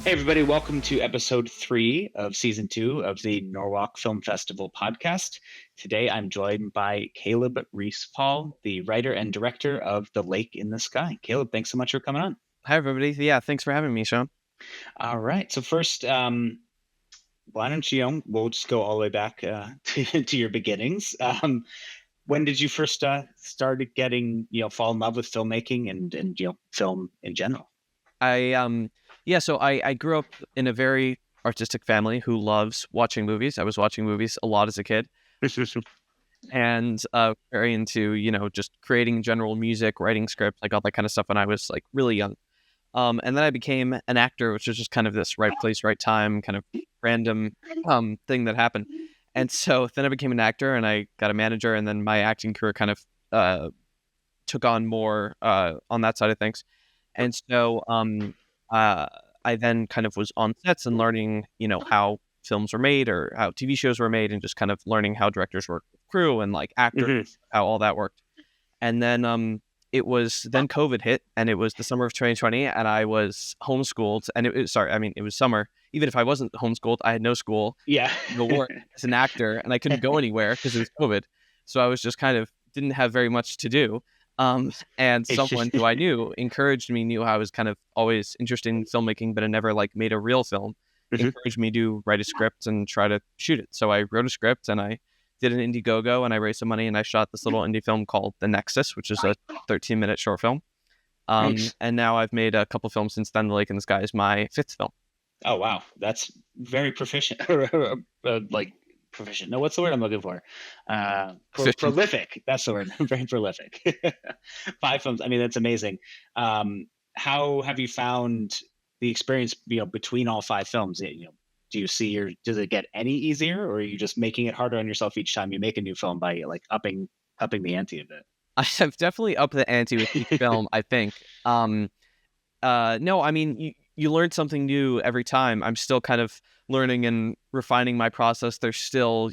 Hey, everybody, welcome to episode 3 of season 2 of the Norwalk Film Festival Podcast. Today, I'm joined by Caleb Reese Paul, the writer and director of The Lake in the Sky. Caleb, thanks so much for coming on. Hi, everybody. Yeah, thanks for having me, Sean. All right. So, first, why don't we'll just go all the way back to your beginnings. When did you first started getting, fall in love with filmmaking and film in general? I grew up in a very artistic family who loves watching movies. I was watching movies a lot as a kid and very into, just creating general music, writing scripts, like all that kind of stuff when I was like really young. And then I became an actor, which was just kind of this right place, right time, kind of random thing that happened. And so then I became an actor and I got a manager, and then my acting career kind of took on more on that side of things. And so uh, I then kind of was on sets and learning, how films were made or how TV shows were made, and just kind of learning how directors work with crew and like actors, how all that worked. And then it was then COVID hit, and it was the summer of 2020, and I was homeschooled. And it was summer. Even if I wasn't homeschooled, I had no school, Yeah. no work as an actor, and I couldn't go anywhere because it was COVID. So I was just kind of didn't have very much to do. And someone who I knew knew I was kind of always interested in filmmaking, but I never like made a real film. Encouraged me to write a script and try to shoot it. So I wrote a script and I did an Indiegogo, and I raised some money, and I shot this little indie film called The Nexus, which is a 13-minute short film. Nice. And now I've made a couple films since then. The Lake in the Sky is my 5th film. Oh, wow. That's very proficient. Like proficient. No, what's the word I'm looking for? Prolific. That's the word. Very prolific. 5 films. I mean, that's amazing. How have you found the experience, between all 5 films? Do you see does it get any easier, or are you just making it harder on yourself each time you make a new film by like upping the ante a bit? I have definitely upped the ante with each film, I think. No, I mean, you learn something new every time. I'm still kind of learning and refining my process. There's still,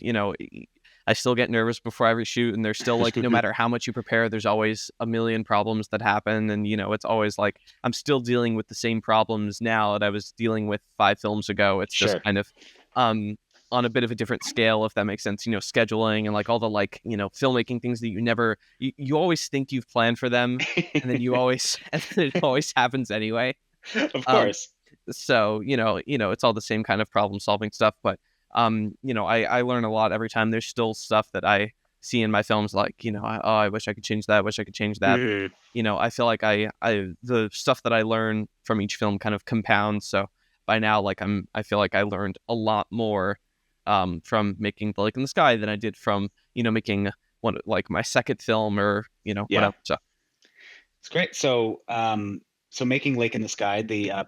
I still get nervous before every shoot, and there's still like, no matter how much you prepare, there's always a million problems that happen. And, it's always like, I'm still dealing with the same problems now that I was dealing with 5 films ago. It's just kind of, on a bit of a different scale, if that makes sense, scheduling and like all the like, filmmaking things that you always think you've planned for them, and then and then it always happens anyway. Of course. So, it's all the same kind of problem solving stuff, but, I learn a lot every time. There's still stuff that I see in my films, like, I wish I could change that. Wish I could change that. I feel like the stuff that I learn from each film kind of compounds. So by now, like I feel like I learned a lot more from making The Lake in the Sky than I did from, making one like my second film or, whatever. So It's great. So, making Lake in the Sky, the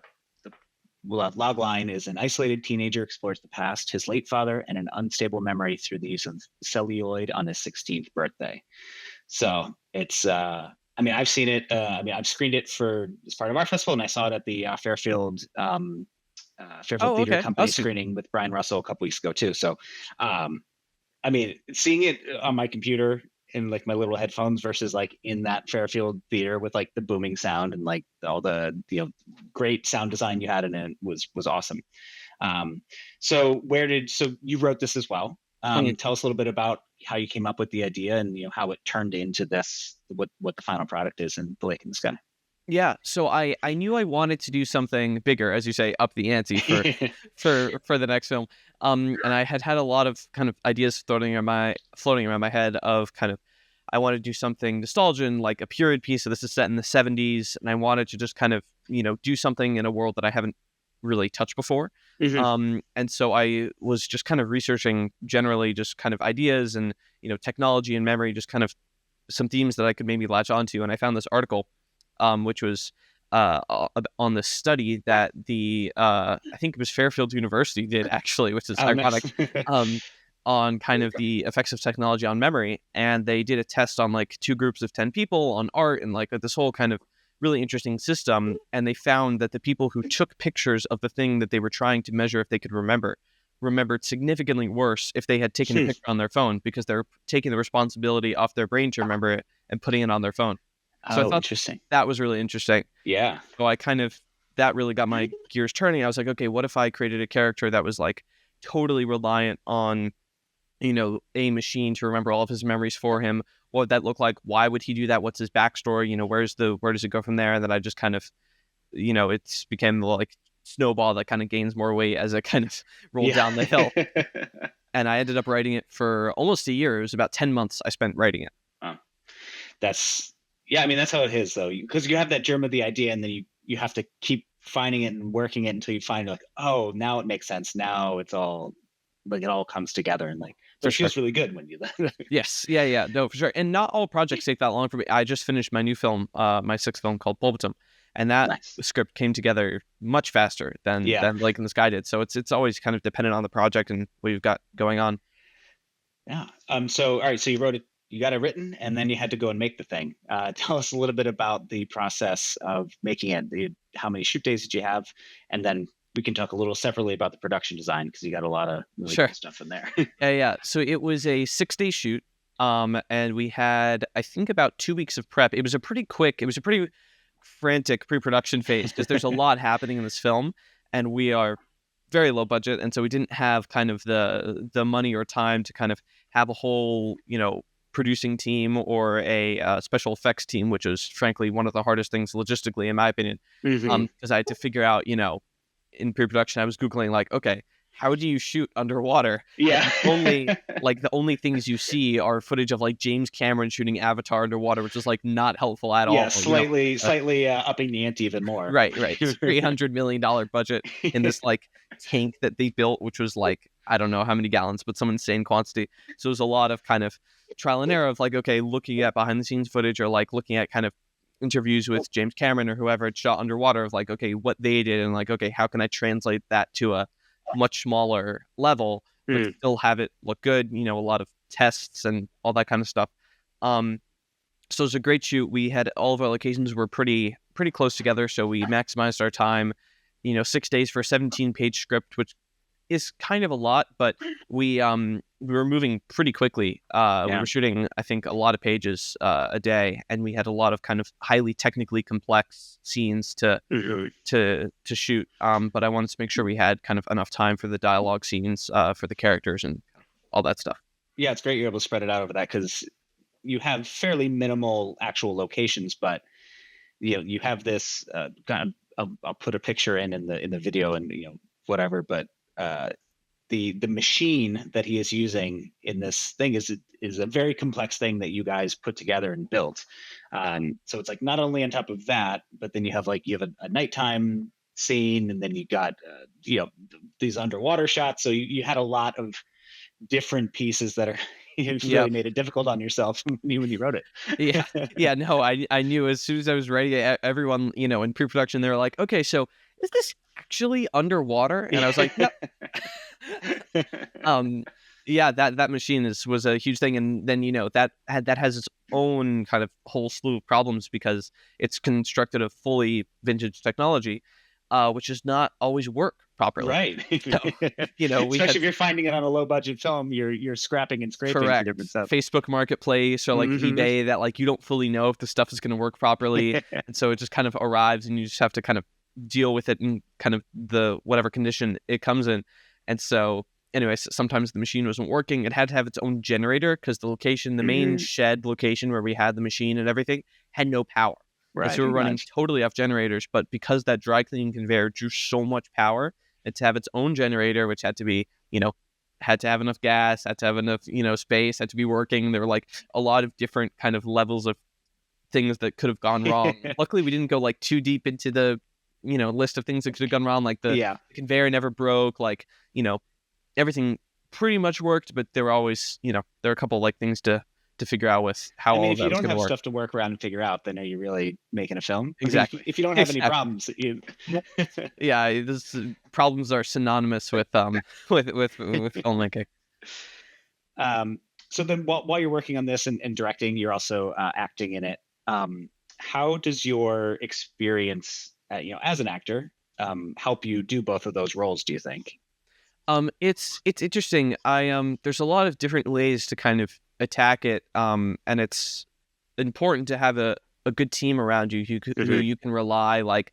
log line is: an isolated teenager explores the past, his late father, and an unstable memory through the use of celluloid on his 16th birthday. So it's, I mean, I've seen it. I've screened it as part of our festival, and I saw it at the Fairfield Theater Company screening with Brian Russell a couple weeks ago too. So, seeing it on my computer in like my little headphones versus like in that Fairfield theater with like the booming sound and like all the great sound design you had in it was awesome. So you wrote this as well. Tell us a little bit about how you came up with the idea and how it turned into what the final product is in The Lake in the Sky. Yeah, so I knew I wanted to do something bigger, as you say, up the ante for the next film. And I had a lot of kind of ideas floating around my head of kind of, I want to do something nostalgic, like a period piece. So this is set in the 70s, and I wanted to just kind of, do something in a world that I haven't really touched before. And so I was just kind of researching generally just kind of ideas and, technology and memory, just kind of some themes that I could maybe latch onto. And I found this article which was on the study that I think it was Fairfield University did actually, which is ironic, on kind of the effects of technology on memory. And they did a test on like 2 groups of 10 people on art and like this whole kind of really interesting system. And they found that the people who took pictures of the thing that they were trying to measure if they could remembered significantly worse if they had taken a picture on their phone, because they're taking the responsibility off their brain to remember it and putting it on their phone. So I thought interesting. that was really interesting. Yeah. So I kind of that really got my gears turning. I was like, okay, what if I created a character that was like totally reliant on, a machine to remember all of his memories for him? What would that look like? Why would he do that? What's his backstory? Where does it go from there? And then I just kind of, it's became the like snowball that kind of gains more weight as it kind of rolled down the hill. And I ended up writing it for almost a year. It was about 10 months I spent writing it. Oh, that's how it is though, because you have that germ of the idea, and then you have to keep finding it and working it until you find like, oh, now it makes sense. Now it's all like, it all comes together, and like, it feels really good when you. Yes, yeah, no, for sure. And not all projects take that long for me. I just finished my new film, my 6th film called Pulpitum, and that script came together much faster than Lake in the Sky did. So it's always kind of dependent on the project and what you've got going on. Yeah. So all right. So you wrote it. You got it written, and then you had to go and make the thing. Tell us a little bit about the process of making it. How many shoot days did you have? And then we can talk a little separately about the production design, because you got a lot of really cool stuff in there. Yeah. So it was a 6-day shoot. And we had, I think, about 2 weeks of prep. It was a pretty frantic pre-production phase, because there's a lot happening in this film, and we are very low budget, and so we didn't have kind of the money or time to kind of have a whole producing team or a special effects team, which is frankly one of the hardest things logistically, in my opinion, because I had to figure out, in pre-production I was Googling like, okay, how do you shoot underwater? Yeah. The only things you see are footage of like James Cameron shooting Avatar underwater, which is like not helpful at all. Yeah, slightly upping the ante even more. Right. $300 million budget in this like tank that they built, which was like, I don't know how many gallons, but some insane quantity. So it was a lot of kind of trial and error of like, okay, looking at behind the scenes footage, or like looking at kind of interviews with James Cameron or whoever had shot underwater, of like, okay, what they did, and like, okay, how can I translate that to a much smaller level but still have it look good, a lot of tests and all that kind of stuff. So it was a great shoot. We had all of our locations were pretty close together, so we maximized our time. 6 days for a 17-page script, which is kind of a lot, but we were moving pretty quickly. We were shooting, I think, a lot of pages a day, and we had a lot of kind of highly technically complex scenes to shoot. But I wanted to make sure we had kind of enough time for the dialogue scenes, for the characters and all that stuff. Yeah, it's great you're able to spread it out over that, because you have fairly minimal actual locations, but you have this kind of. I'll put a picture in the video and whatever, but the machine that he is using in this thing is a very complex thing that you guys put together and built. So it's like, not only on top of that, but then you have a nighttime scene, and then you got these underwater shots. So you had a lot of different pieces that are. You really made it difficult on yourself when you wrote it. Yeah. No, I knew as soon as I was writing it, everyone, in pre-production, they were like, okay, so is this actually underwater? And I was like, yep. That machine was a huge thing. And then, that has its own kind of whole slew of problems, because it's constructed of fully vintage technology, which does not always work properly. Right. So, especially if you're finding it on a low budget film, you're scrapping and scraping for different stuff. Facebook Marketplace or like eBay, that like you don't fully know if the stuff is going to work properly. And so it just kind of arrives, and you just have to kind of deal with it in kind of the whatever condition it comes in. And so anyways, sometimes the machine wasn't working. It had to have its own generator, because the main shed location where we had the machine and everything had no power. Right. And so we're running totally off generators, but because that dry cleaning conveyor drew so much power, and to have its own generator, which had to be, had to have enough gas, had to have enough, space, had to be working. There were like a lot of different kind of levels of things that could have gone wrong. Luckily, we didn't go like too deep into the, list of things that could have gone wrong. Like the conveyor never broke, like, everything pretty much worked, but there were always, there are a couple like things to figure out with how all of that was going to work. If you don't have stuff to work around and figure out, then are you really making a film? Exactly. If you don't have any problems, problems are synonymous with filmmaking. So then, while you're working on this and directing, you're also acting in it. How does your experience, as an actor, help you do both of those roles, do you think? It's interesting. There's a lot of different ways to kind of attack it, and it's important to have a good team around you who you can rely, like,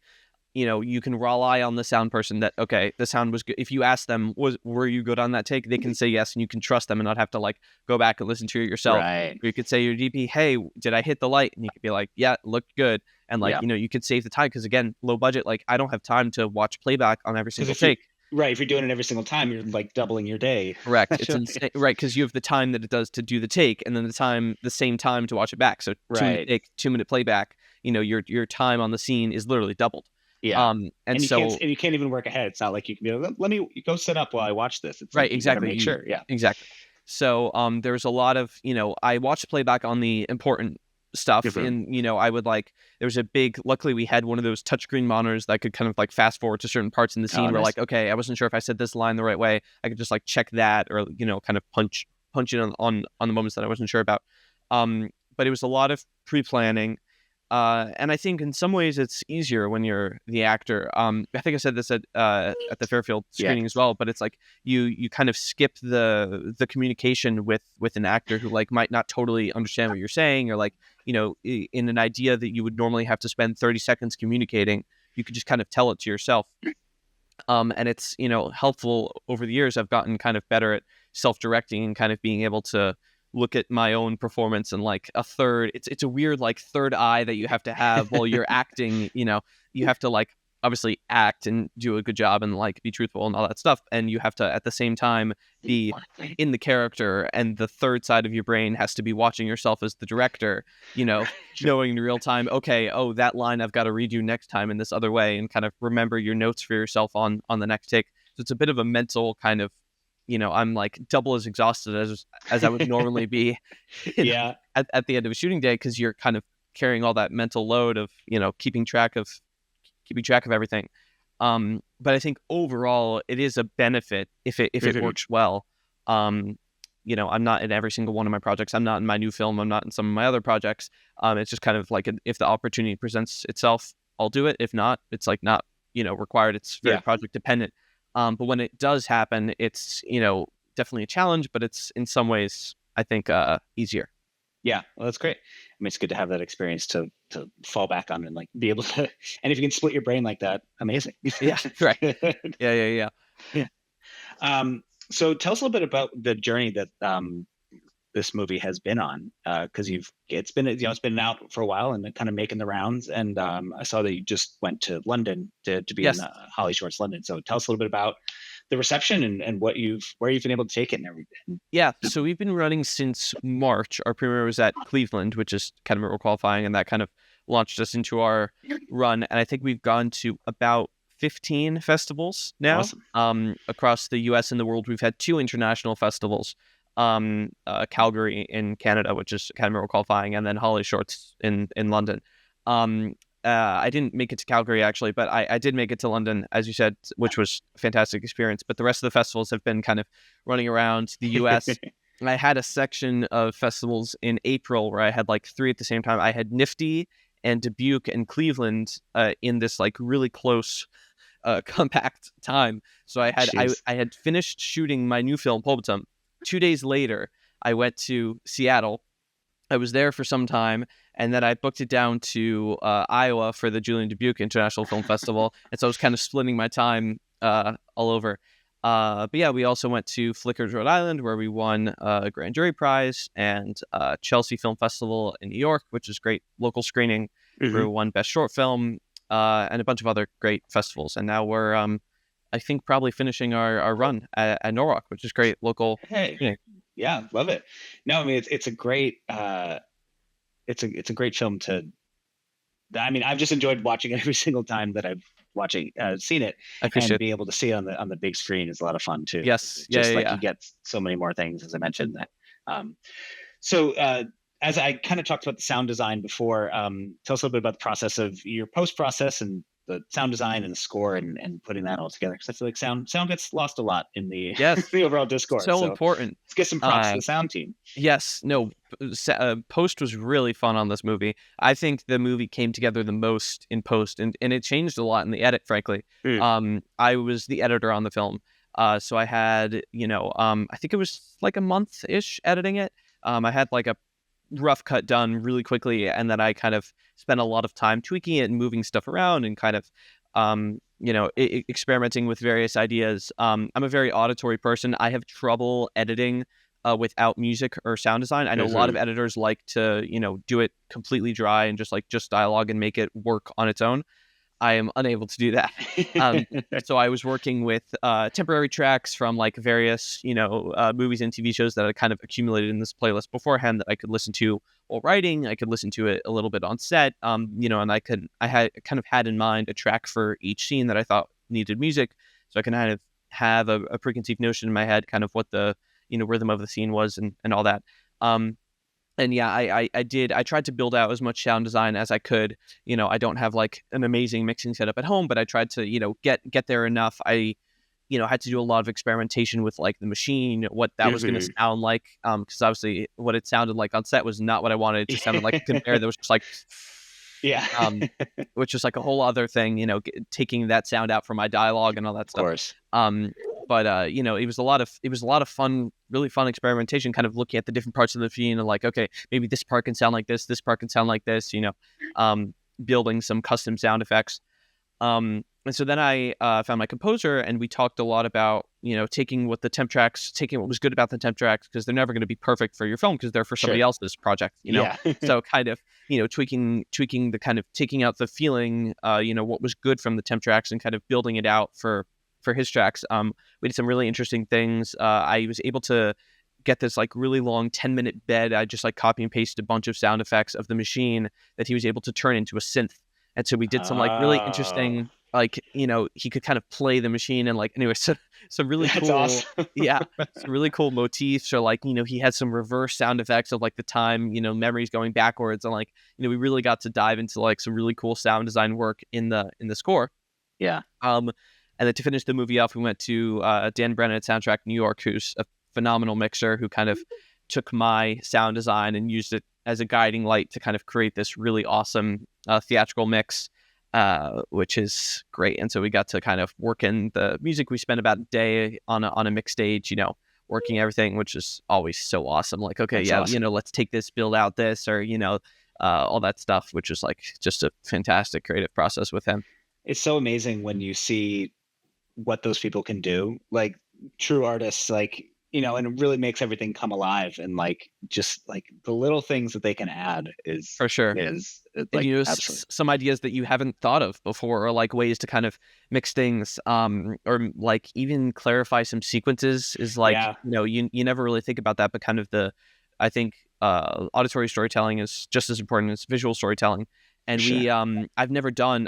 you can rely on the sound person that, okay, the sound was good. If you ask them, were you good on that take? They can say yes, and you can trust them and not have to like go back and listen to it yourself. Right. Or you could say your DP, hey, did I hit the light? And you could be like, yeah, it looked good. And like, Yeah. you could save the time because again, low budget, like I don't have time to watch playback on every single take. Right. If you're doing it every single time, you're like doubling your day. Correct. It's insane, right? Because you have the time that it does to do the take, and then the same time to watch it back. So 2-minute take, 2-minute playback. Your time on the scene is literally doubled. Yeah. And you so you can't even work ahead. It's not like you can be like, let me go sit up while I watch this. It's right, like, exactly. Make sure. Yeah. Exactly. So there's a lot of, I watched playback on the important stuff, and I would like, there was a big, luckily we had one of those touchscreen monitors that could kind of like fast forward to certain parts in the scene where like, okay, I wasn't sure if I said this line the right way. I could just like check that, or kind of punch it on the moments that I wasn't sure about. But it was a lot of pre-planning. And I think in some ways it's easier when you're the actor. I think I said this at the Fairfield screening as well, but it's like you kind of skip the communication with an actor who like might not totally understand what you're saying, or like, in an idea that you would normally have to spend 30 seconds communicating, you could just kind of tell it to yourself. And it's, helpful over the years. I've gotten kind of better at self-directing and kind of being able to look at my own performance and like it's a weird like third eye that you have to have while you're acting. You have to like obviously act and do a good job and like be truthful and all that stuff, and you have to at the same time be in the character, and the third side of your brain has to be watching yourself as the director, knowing in real time, okay, oh, that line I've got to redo next time in this other way, and kind of remember your notes for yourself on the next take. So it's a bit of a mental kind of, I'm like double as exhausted as I would normally be at the end of a shooting day, because you're kind of carrying all that mental load of, keeping track of everything. But I think overall it is a benefit if it works well. I'm not in every single one of my projects. I'm not in my new film. I'm not in some of my other projects. It's just kind of like if the opportunity presents itself, I'll do it. If not, it's like not, required. It's very project dependent. But when it does happen, it's, definitely a challenge, but it's in some ways, I think, easier. Yeah, well, that's great. I mean, it's good to have that experience to fall back on and like be able to, and if you can split your brain like that, amazing. Yeah, right. Yeah. So tell us a little bit about the journey that this movie has been on, because it's been out for a while and kind of making the rounds. And I saw that you just went to London to be in Holly Shorts London. So tell us a little bit about the reception and where you've been able to take it and everything. Yeah, so we've been running since March. Our premiere was at Cleveland, which is kind of qualifying, and that kind of launched us into our run. And I think we've gone to about 15 festivals now. Awesome. Across the US and the world. We've had 2 international festivals. Calgary in Canada, which is Academy Award qualifying, and then Holly Shorts in London. I didn't make it to Calgary actually, but I did make it to London, as you said, which was a fantastic experience. But the rest of the festivals have been kind of running around the US. I had a section of festivals in April where I had like 3 at the same time. I had Nifty and Dubuque and Cleveland in this like really close compact time. So I had finished shooting my new film Pobatum. 2 days later, I went to Seattle. I was there for some time, and then I booked it down to Iowa for the Julian Dubuque International Film Festival. And so I was kind of splitting my time all over. But yeah, we also went to Flickers, Rhode Island, where we won a Grand Jury Prize, and Chelsea Film Festival in New York, which is great local screening, where we won Best Short Film, and a bunch of other great festivals. And now we're I think probably finishing our run at Norwalk, which is great local. Hey, yeah, love it. No, I mean it's a great it's a great film to. I mean, I've just enjoyed watching it every single time that I've seen it, and being able to see it on the big screen is a lot of fun too. Yes, you get so many more things, as I mentioned. So as I kind of talked about the sound design before, tell us a little bit about the process of your post process and the sound design and the score and putting that all together, because I feel like sound gets lost a lot in the the overall discourse. So important. Let's get some props to the sound team. Yes, no, post was really fun on this movie. I think the movie came together the most in post, and it changed a lot in the edit, frankly. I was the editor on the film, so I had I think it was like a month-ish editing it. I had like a rough cut done really quickly, and then I kind of spent a lot of time tweaking it and moving stuff around and kind of experimenting with various ideas. I'm a very auditory person. I have trouble editing without music or sound design. I know a lot of editors like to, do it completely dry and just dialogue and make it work on its own. I am unable to do that. So I was working with temporary tracks from like various, movies and TV shows that I kind of accumulated in this playlist beforehand that I could listen to while writing. I could listen to it a little bit on set, and I had kind of had in mind a track for each scene that I thought needed music, so I can kind of have a preconceived notion in my head, kind of what the rhythm of the scene was and all that. And yeah, I tried to build out as much sound design as I could. I don't have like an amazing mixing setup at home, but I tried to, get there enough. I had to do a lot of experimentation with like the machine, what that was going to sound like. Because obviously what it sounded like on set was not what I wanted it to sound like. Compare that was just like, which is like a whole other thing, taking that sound out from my dialogue and all that stuff. Of course. But it was a lot of fun, really fun experimentation, kind of looking at the different parts of the machine and like, okay, maybe this part can sound like this part can sound like this, building some custom sound effects. And so then I found my composer, and we talked a lot about, taking what was good about the temp tracks, because they're never going to be perfect for your film because they're for somebody else's project, So kind of, tweaking the kind of taking out the feeling, what was good from the temp tracks and kind of building it out for his tracks. We did some really interesting things. I was able to get this like really long 10-minute bed. I just like copy and pasted a bunch of sound effects of the machine that he was able to turn into a synth. And so we did some like really interesting, like, he could kind of play the machine and like, anyway, so some really cool, awesome. some really cool motifs, or like, he had some reverse sound effects of like the time, memories going backwards. And like, we really got to dive into like some really cool sound design work in the score. Yeah. And then to finish the movie off, we went to Dan Brennan at Soundtrack New York, who's a phenomenal mixer who kind of took my sound design and used it as a guiding light to kind of create this really awesome theatrical mix, which is great. And so we got to kind of work in the music. We spent about a day on a mix stage, working everything, which is always so awesome. Like, okay, that's awesome. Let's take this, build out this, or, all that stuff, which is like just a fantastic creative process with him. It's so amazing when you see what those people can do, like true artists, like, and it really makes everything come alive, and like just like the little things that they can add is for sure is like some ideas that you haven't thought of before, or like ways to kind of mix things, or like even clarify some sequences is like, you never really think about that, but kind of I think auditory storytelling is just as important as visual storytelling. And I had never done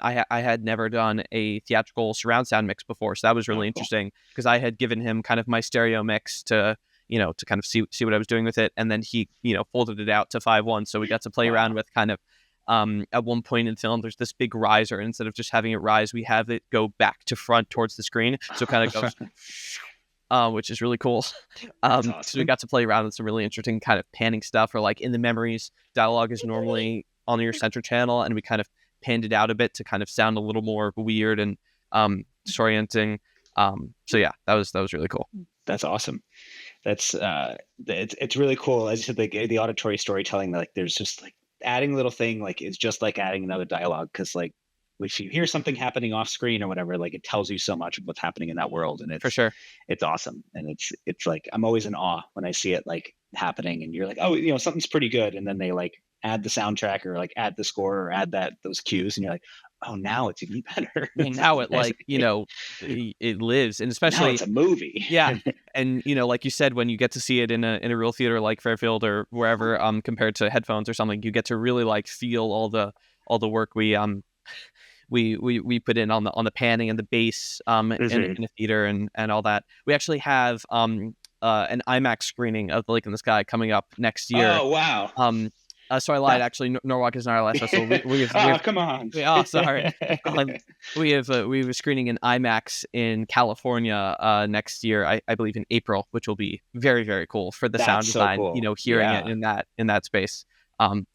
a theatrical surround sound mix before. So that was really interesting, because I had given him kind of my stereo mix to kind of see what I was doing with it. And then he, folded it out to 5.1. So we got to play around with kind of, at one point in film, there's this big riser. And instead of just having it rise, we have it go back to front towards the screen. So it kind of goes, which is really cool. Awesome. So we got to play around with some really interesting kind of panning stuff, or like in the memories, dialogue is normally on your center channel, and we kind of panned it out a bit to kind of sound a little more weird and disorienting. So yeah, that was really cool. That's awesome. That's it's really cool. As you said, like the auditory storytelling, like there's just like adding a little thing, like it's just like adding another dialogue, because like if you hear something happening off screen or whatever, like it tells you so much of what's happening in that world, and it's for sure, it's awesome. And it's like I'm always in awe when I see it like happening, and you're like, oh, something's pretty good, and then they like add the soundtrack or like add the score or add those cues, and you're like, oh, now it's even better. And now it like, it lives, and especially now it's a movie. Yeah. And, like you said, when you get to see it in a real theater like Fairfield or wherever, compared to headphones or something, you get to really like feel all the work we put in on the panning and the bass, in a theater and all that. We actually have, an IMAX screening of The Lake in the Sky coming up next year. Oh, wow. So I lied. Actually, Norwalk is not our last festival. We have, come on. Oh, sorry. We have a screening in IMAX in California next year. I believe in April, which will be very, very cool for the sound design. So cool. Hearing it in that space.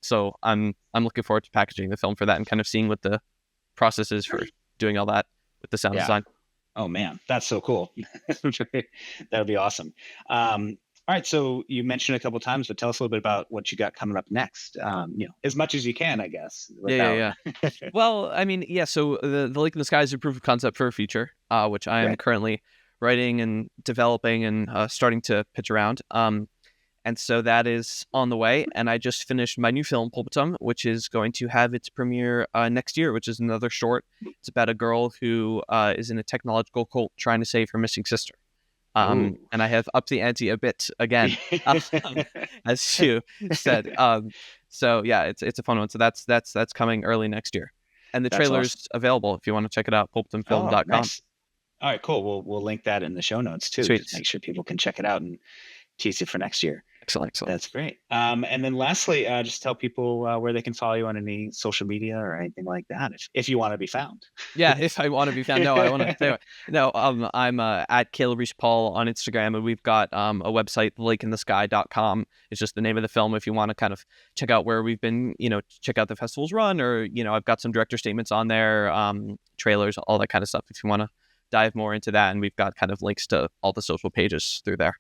So I'm looking forward to packaging the film for that and kind of seeing what the process is for doing all that with the sound design. Oh man, that's so cool. That would be awesome. All right. So you mentioned a couple times, but tell us a little bit about what you got coming up next. As much as you can, I guess, Yeah, yeah, without. yeah. Well, I mean, yeah. So the Lake in the Sky is a proof of concept for a feature, which I am Right. currently writing and developing and starting to pitch around. And so that is on the way. And I just finished my new film, Pulpitum, which is going to have its premiere next year, which is another short. It's about a girl who is in a technological cult trying to save her missing sister. Ooh. And I have upped the ante a bit again, um, as you said. So yeah, it's a fun one. So that's coming early next year, and the That's awesome. trailer's available if you want to check it out. Oh, pulpitumfilm.com. nice. All right, cool. We'll link that in the show notes too. Just Sweet, make sure people can check it out and tease it for next year. excellent, excellent. That's great. And then lastly, just tell people where they can follow you on any social media or anything like that, if you want to be found. Yeah, if I want to be found, no, I want to. Anyway, no, I'm at Caleb Reese Paul on Instagram, and we've got a website, lakeinthesky.com. It's just the name of the film. If you want to kind of check out where we've been, check out the festival's run, or I've got some director statements on there, trailers, all that kind of stuff. If you want to dive more into that, and we've got kind of links to all the social pages through there.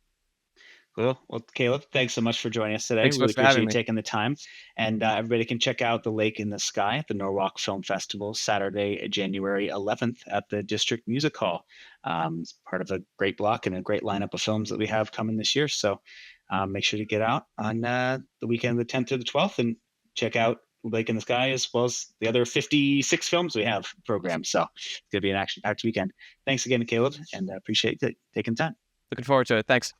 Cool. Well, Caleb, thanks so much for joining us today. Thanks so Really much for appreciate having you me. taking the time. And everybody can check out The Lake in the Sky at the Norwalk Film Festival Saturday, January 11th at the District Music Hall. It's part of a great block and a great lineup of films that we have coming this year. So make sure to get out on the weekend of the 10th to the 12th and check out Lake in the Sky as well as the other 56 films we have programmed. So it's going to be an action-packed weekend. Thanks again, Caleb, and appreciate you taking time. Looking forward to it. Thanks.